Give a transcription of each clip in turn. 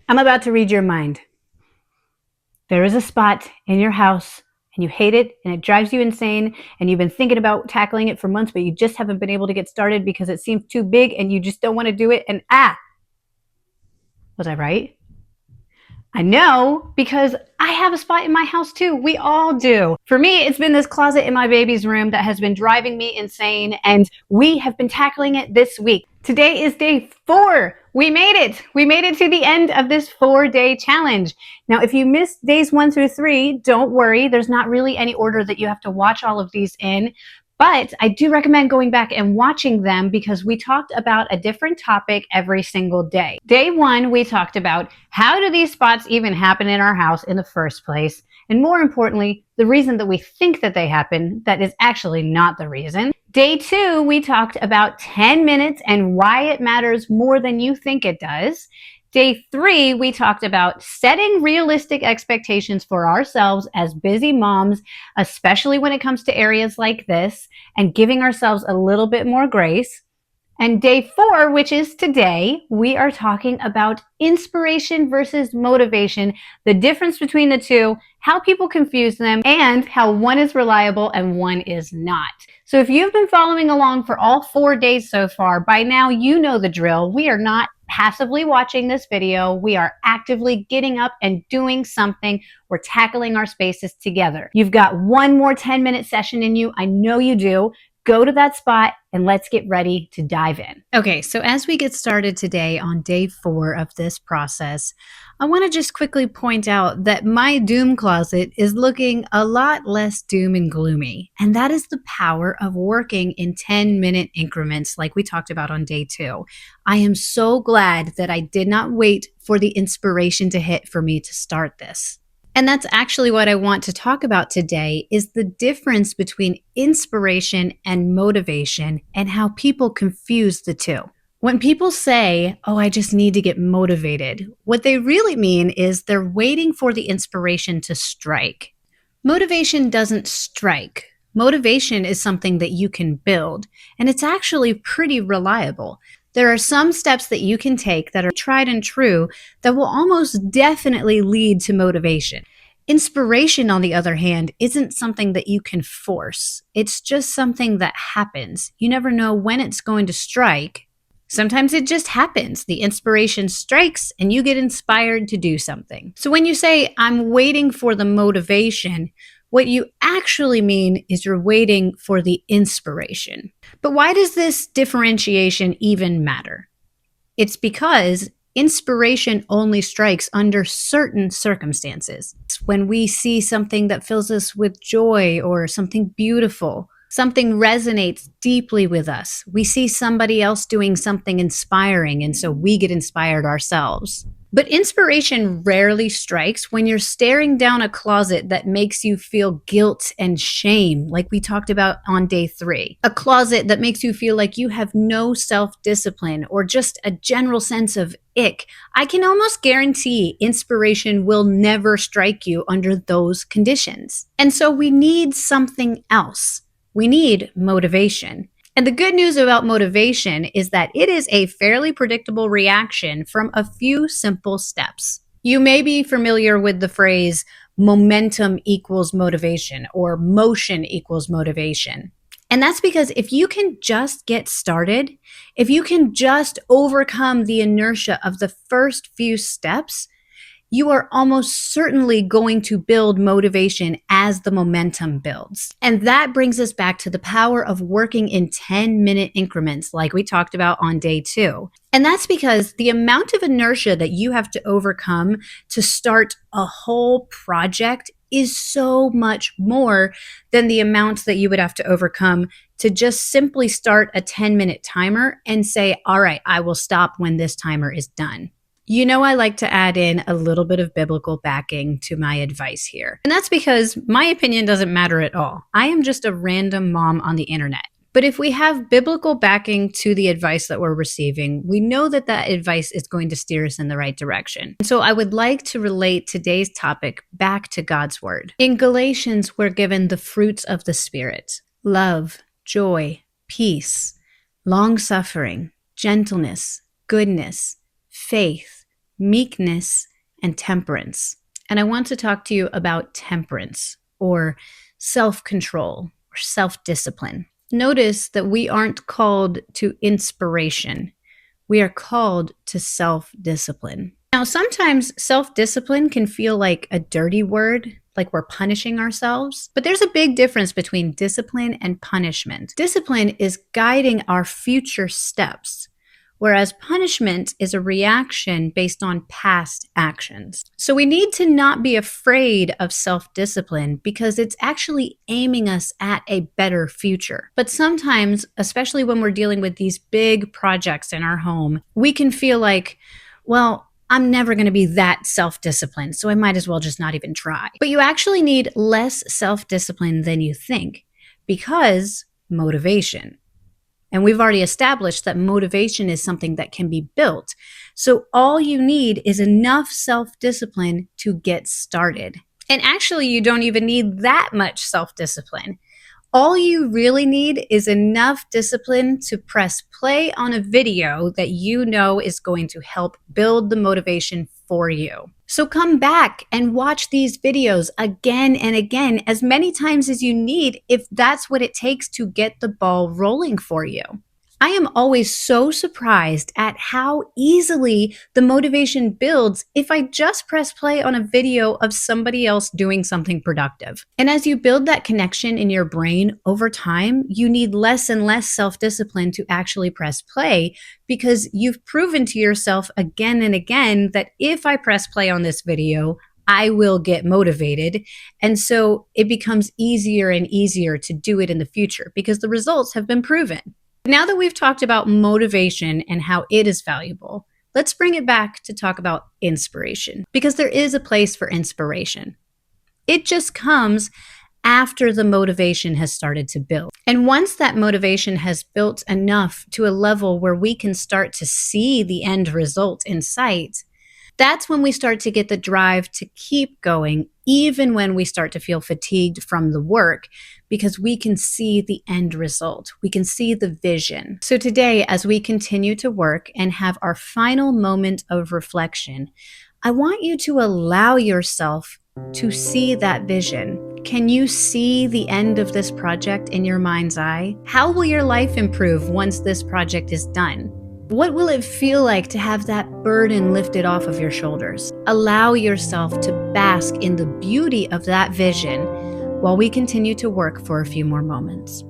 I'm about to read your mind. There is a spot in your house and you hate it and it drives you insane and you've been thinking about tackling it for months, but you just haven't been able to get started because it seems too big and you just don't want to do it. And was I right? I know, because I have a spot in my house too. We all do. For me, it's been this closet in my baby's room that has been driving me insane, and we have been tackling it this week. Today is day 4. We made it. We made it to the end of this 4-day challenge. Now, if you missed days 1 through 3, don't worry. There's not really any order that you have to watch all of these in. But I do recommend going back and watching them because we talked about a different topic every single day. Day 1, we talked about how do these spots even happen in our house in the first place? And more importantly, the reason that we think that they happen, that is actually not the reason. Day 2, we talked about 10 minutes and why it matters more than you think it does. Day 3, we talked about setting realistic expectations for ourselves as busy moms, especially when it comes to areas like this, and giving ourselves a little bit more grace. And day 4, which is today, we are talking about inspiration versus motivation, the difference between the two, how people confuse them, and how one is reliable and one is not. So if you've been following along for all 4 days so far, by now you know the drill. We are not passively watching this video. We are actively getting up and doing something. We're tackling our spaces together. You've got one more 10-minute session in you. I know you do. Go to that spot and let's get ready to dive in. Okay, so as we get started today on day 4 of this process, I want to just quickly point out that my doom closet is looking a lot less doom and gloomy. And that is the power of working in 10-minute increments like we talked about on day 2. I am so glad that I did not wait for the inspiration to hit for me to start this. And that's actually what I want to talk about today is the difference between inspiration and motivation and how people confuse the two. When people say, oh, I just need to get motivated, what they really mean is they're waiting for the inspiration to strike. Motivation doesn't strike. Motivation is something that you can build, and it's actually pretty reliable. There are some steps that you can take that are tried and true that will almost definitely lead to motivation. Inspiration, on the other hand, isn't something that you can force. It's just something that happens. You never know when it's going to strike. Sometimes it just happens. The inspiration strikes and you get inspired to do something. So when you say, I'm waiting for the motivation, what you actually mean is you're waiting for the inspiration. But why does this differentiation even matter? It's because inspiration only strikes under certain circumstances. It's when we see something that fills us with joy or something beautiful, something resonates deeply with us. We see somebody else doing something inspiring, and so we get inspired ourselves. But inspiration rarely strikes when you're staring down a closet that makes you feel guilt and shame, like we talked about on day 3. A closet that makes you feel like you have no self-discipline or just a general sense of ick. I can almost guarantee inspiration will never strike you under those conditions. And so we need something else. We need motivation. And the good news about motivation is that it is a fairly predictable reaction from a few simple steps. You may be familiar with the phrase momentum equals motivation or motion equals motivation. And that's because if you can just get started, if you can just overcome the inertia of the first few steps, you are almost certainly going to build motivation as the momentum builds. And that brings us back to the power of working in 10-minute increments like we talked about on day 2. And that's because the amount of inertia that you have to overcome to start a whole project is so much more than the amount that you would have to overcome to just simply start a 10-minute timer and say, all right, I will stop when this timer is done. You know, I like to add in a little bit of biblical backing to my advice here. And that's because my opinion doesn't matter at all. I am just a random mom on the internet. But if we have biblical backing to the advice that we're receiving, we know that that advice is going to steer us in the right direction. So I would like to relate today's topic back to God's word. In Galatians, we're given the fruits of the Spirit: love, joy, peace, long-suffering, gentleness, goodness, faith, meekness, and temperance. And I want to talk to you about temperance, or self-control, or self-discipline. Notice that we aren't called to inspiration. We are called to self-discipline. Now, sometimes self-discipline can feel like a dirty word, like we're punishing ourselves. But there's a big difference between discipline and punishment. Discipline is guiding our future steps, whereas punishment is a reaction based on past actions. So we need to not be afraid of self-discipline because it's actually aiming us at a better future. But sometimes, especially when we're dealing with these big projects in our home, we can feel like, well, I'm never going to be that self-disciplined, so I might as well just not even try. But you actually need less self-discipline than you think because motivation. And we've already established that motivation is something that can be built. So all you need is enough self-discipline to get started. And actually, you don't even need that much self-discipline. All you really need is enough discipline to press play on a video that you know is going to help build the motivation for you. So come back and watch these videos again and again, as many times as you need, if that's what it takes to get the ball rolling for you. I am always so surprised at how easily the motivation builds if I just press play on a video of somebody else doing something productive. And as you build that connection in your brain over time, you need less and less self-discipline to actually press play because you've proven to yourself again and again that if I press play on this video, I will get motivated. And so it becomes easier and easier to do it in the future because the results have been proven. Now that we've talked about motivation and how it is valuable, let's bring it back to talk about inspiration, because there is a place for inspiration. It just comes after the motivation has started to build. And once that motivation has built enough to a level where we can start to see the end result in sight, that's when we start to get the drive to keep going, even when we start to feel fatigued from the work, because we can see the end result. We can see the vision. So today, as we continue to work and have our final moment of reflection, I want you to allow yourself to see that vision. Can you see the end of this project in your mind's eye? How will your life improve once this project is done? What will it feel like to have that burden lifted off of your shoulders? Allow yourself to bask in the beauty of that vision while we continue to work for a few more moments.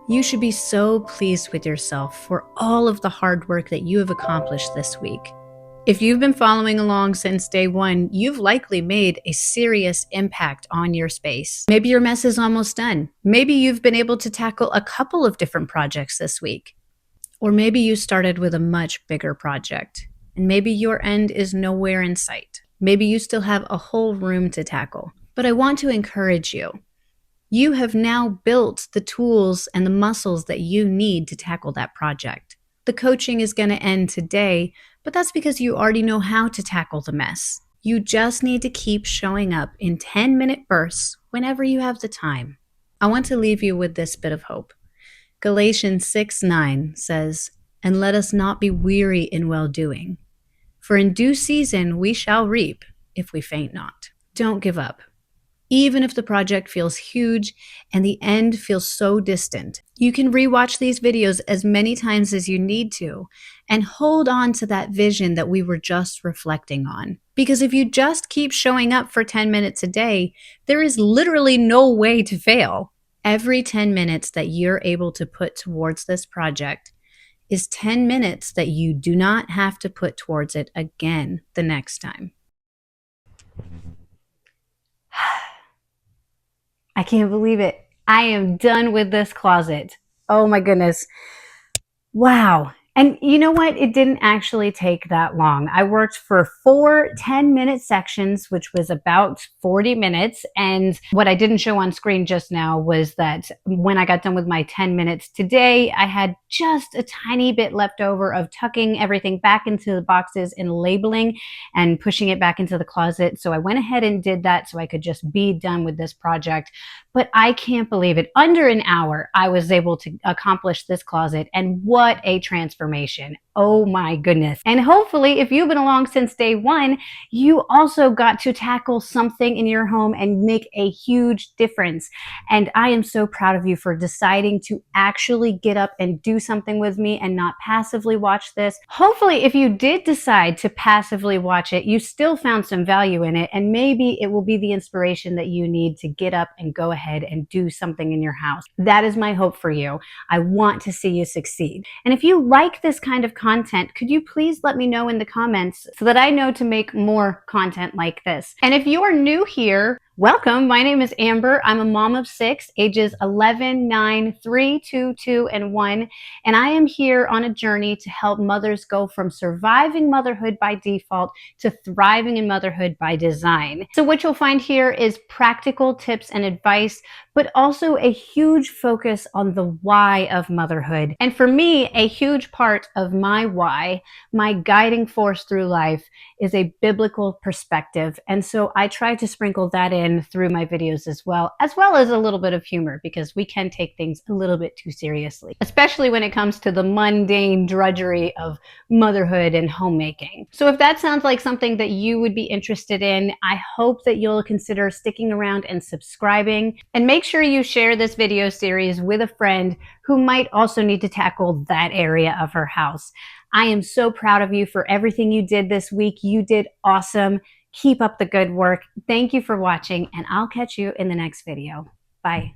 You should be so pleased with yourself for all of the hard work that you have accomplished this week. If you've been following along since day one, you've likely made a serious impact on your space. Maybe your mess is almost done. Maybe you've been able to tackle a couple of different projects this week. Or maybe you started with a much bigger project, and maybe your end is nowhere in sight. Maybe you still have a whole room to tackle. But I want to encourage you. You have now built the tools and the muscles that you need to tackle that project. The coaching is going to end today, but that's because you already know how to tackle the mess. You just need to keep showing up in 10-minute bursts whenever you have the time. I want to leave you with this bit of hope. Galatians 6:9 says, "And let us not be weary in well-doing, for in due season we shall reap if we faint not." Don't give up. Even if the project feels huge and the end feels so distant, you can rewatch these videos as many times as you need to and hold on to that vision that we were just reflecting on. Because if you just keep showing up for 10 minutes a day, there is literally no way to fail. Every 10 minutes that you're able to put towards this project is 10 minutes that you do not have to put towards it again the next time. I can't believe it. I am done with this closet. Oh my goodness. Wow. And you know what? It didn't actually take that long. I worked for 4 10-minute sections, which was about 40 minutes. And what I didn't show on screen just now was that when I got done with my 10 minutes today, I had just a tiny bit left over of tucking everything back into the boxes and labeling and pushing it back into the closet. So I went ahead and did that so I could just be done with this project. But I can't believe it. Under an hour, I was able to accomplish this closet. And what a transformation. Oh my goodness. And hopefully, if you've been along since day one, you also got to tackle something in your home and make a huge difference. And I am so proud of you for deciding to actually get up and do something with me and not passively watch this. Hopefully, if you did decide to passively watch it, you still found some value in it. And maybe it will be the inspiration that you need to get up and go ahead and do something in your house. That is my hope for you. I want to see you succeed. And if you like this kind of content, could you please let me know in the comments so that I know to make more content like this? And if you are new here, welcome. My name is Amber. I'm a mom of 6, ages 11, 9, 3, 2, 2, and 1. And I am here on a journey to help mothers go from surviving motherhood by default to thriving in motherhood by design. So what you'll find here is practical tips and advice, but also a huge focus on the why of motherhood. And for me, a huge part of my why, my guiding force through life, is a biblical perspective. And so I try to sprinkle that in through my videos as well as a little bit of humor, because we can take things a little bit too seriously, especially when it comes to the mundane drudgery of motherhood and homemaking. So if that sounds like something that you would be interested in, I hope that you'll consider sticking around and subscribing. And make sure you share this video series with a friend who might also need to tackle that area of her house. I am so proud of you for everything you did this week. You did awesome. Keep up the good work. Thank you for watching, and I'll catch you in the next video. Bye.